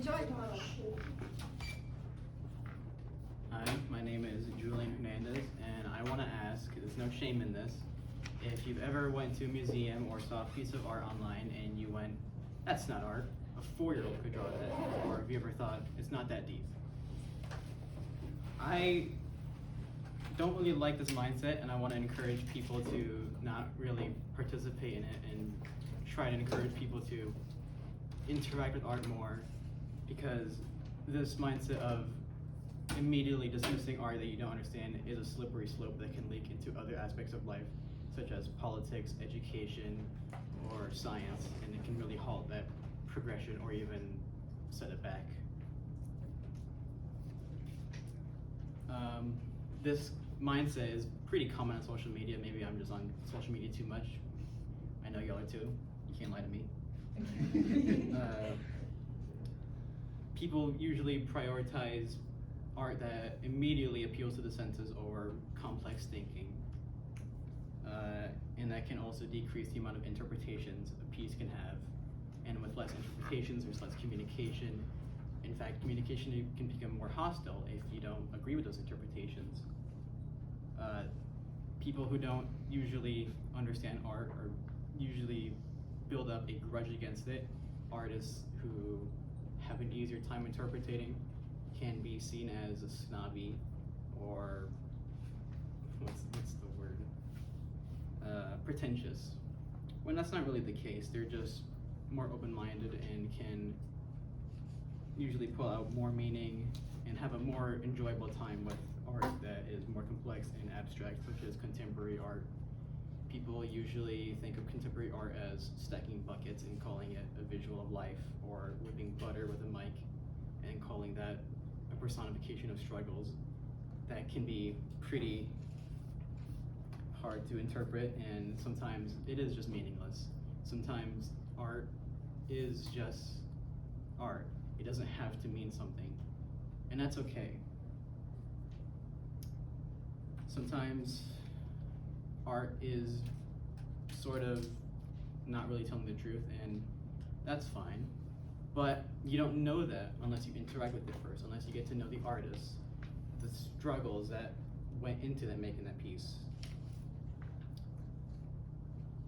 Hi, my name is Julian Hernandez, and I want to ask, there's no shame in this, if you've ever went to a museum or saw a piece of art online and you went, that's not art, a 4-year-old could draw that, or have you ever thought, it's not that deep? I don't really like this mindset, and I want to encourage people to not really participate in it and try to encourage people to interact with art more, because this mindset of immediately dismissing art that you don't understand is a slippery slope that can leak into other aspects of life, such as politics, education, or science, and it can really halt that progression or even set it back. This mindset is pretty common on social media. Maybe I'm just on social media too much. I know y'all are too. You can't lie to me. People usually prioritize art that immediately appeals to the senses over complex thinking. And that can also decrease the amount of interpretations a piece can have. And with less interpretations, there's less communication. In fact, communication can become more hostile if you don't agree with those interpretations. People who don't usually understand art or usually build up a grudge against it. Artists who have an easier time interpreting can be seen as a snobby or what's the word? Pretentious. When that's not really the case. They're just more open-minded and can usually pull out more meaning and have a more enjoyable time with art that is more complex and abstract, such as contemporary art. People usually think of contemporary art as stacking buckets and calling it a visual of life, or whipping butter with a mic and calling that a personification of struggles. That can be pretty hard to interpret, and sometimes it is just meaningless. Sometimes art is just art. It doesn't have to mean something, and that's okay. Sometimes art is sort of not really telling the truth, and that's fine. But you don't know that unless you interact with it first, unless you get to know the artist, the struggles that went into them making that piece.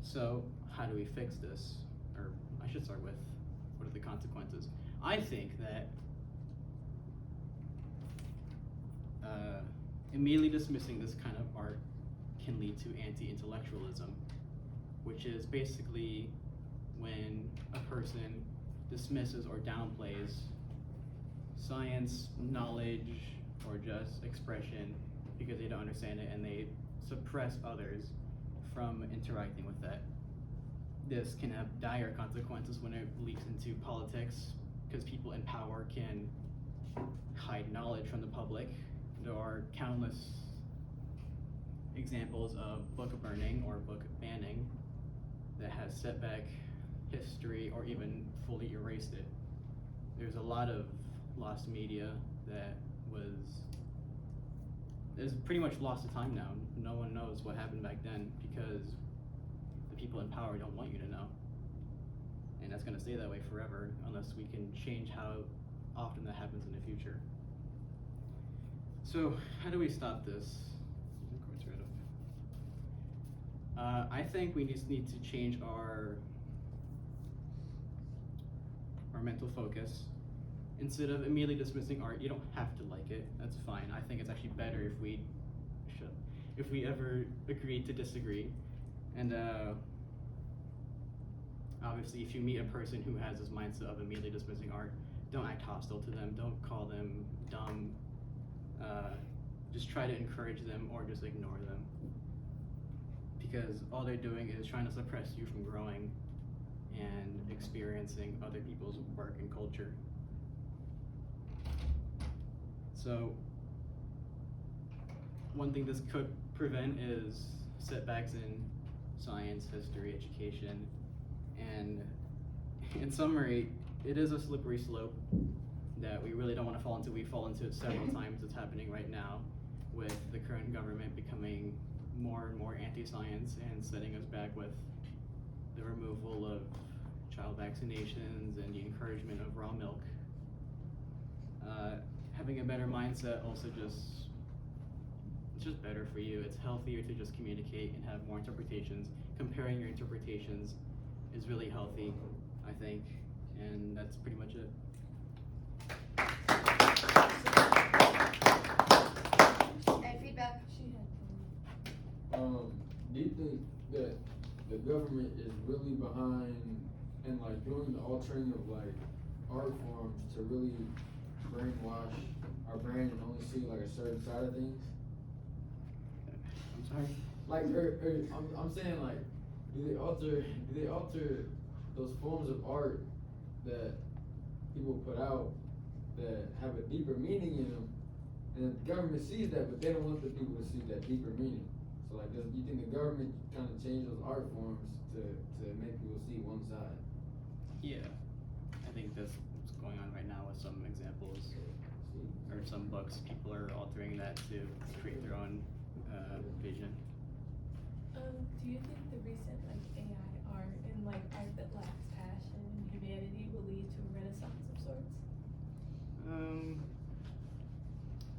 So how do we fix this? Or I should start with, what are the consequences? I think that immediately dismissing this kind of art can lead to anti-intellectualism, which is basically when a person dismisses or downplays science, knowledge, or just expression because they don't understand it, and they suppress others from interacting with that. This can have dire consequences when it leaks into politics, because people in power can hide knowledge from the public. There are countless examples of book burning or book banning that has set back history or even fully erased it. There's a lot of lost media that is pretty much lost to time now. No one knows what happened back then because the people in power don't want you to know. And that's gonna stay that way forever unless we can change how often that happens in the future. So how do we stop this? I think we just need to change our mental focus. Instead of immediately dismissing art, you don't have to like it. That's fine. I think it's actually better if we ever agree to disagree. And obviously, if you meet a person who has this mindset of immediately dismissing art, don't act hostile to them. Don't call them dumb. Just try to encourage them or just ignore them, because all they're doing is trying to suppress you from growing and experiencing other people's work and culture. So one thing this could prevent is setbacks in science, history, education, and in summary, it is a slippery slope that we really don't want to fall into. We fall into it several times. It's happening right now with the current government becoming more and more anti-science and setting us back with the removal of child vaccinations and the encouragement of raw milk. having a better mindset also it's just better for you. It's healthier to just communicate and have more interpretations. Comparing your interpretations is really healthy, I think, and that's pretty much it. Any feedback? Do you think that the government is really behind and like doing the altering of like art forms to really brainwash our brain and only see like a certain side of things? I'm sorry? Like, I'm saying like, do they alter those forms of art that people put out that have a deeper meaning in them, and the government sees that, but they don't want the people to see that deeper meaning. So like, do you think the government kind of changed those art forms to make people see one side? Yeah, I think that's what's going on right now with some examples or some books. People are altering that to create their own vision. Do you think the recent like AI art and like art that lacks passion and humanity will lead to a renaissance of sorts?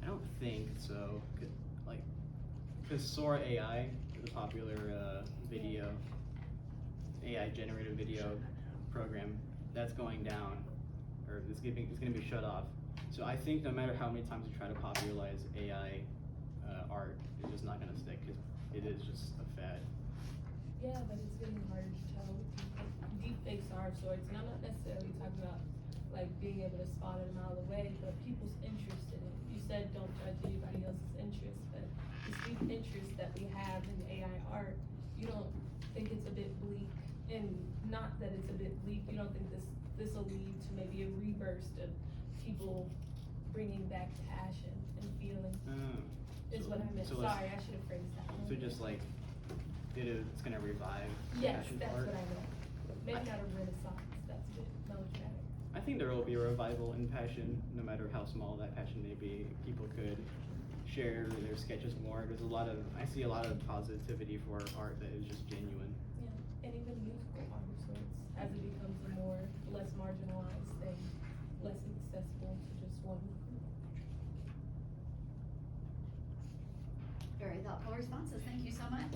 I don't think so. Like, because Sora AI is a popular AI generated video program that's going down, or it's gonna be shut off. So I think no matter how many times you try to popularize AI art, it's just not gonna stick because it is just a fad. Yeah, but it's getting harder to tell. Deepfakes are of sorts, and I'm not necessarily talking about like being able to spot it a mile away, but people's interest in it. You said don't judge anybody else's interest, but this deep interest that we have in AI art, you don't think it's a bit bleak, and not that it's a bit bleak, you don't think this will lead to maybe a reburst of people bringing back passion and feeling, is what I meant. so Sorry, I should have phrased that. So just like it's gonna revive Yes, passion that's for art. what I meant. Maybe not a renaissance, that's a bit melodramatic. I think there will be a revival in passion, no matter how small that passion may be. People could share their sketches more. I see a lot of positivity for art that is just genuine. Yeah, and even musical art of sorts, as it becomes a less marginalized thing, less accessible to just one group. Very thoughtful responses. Thank you so much.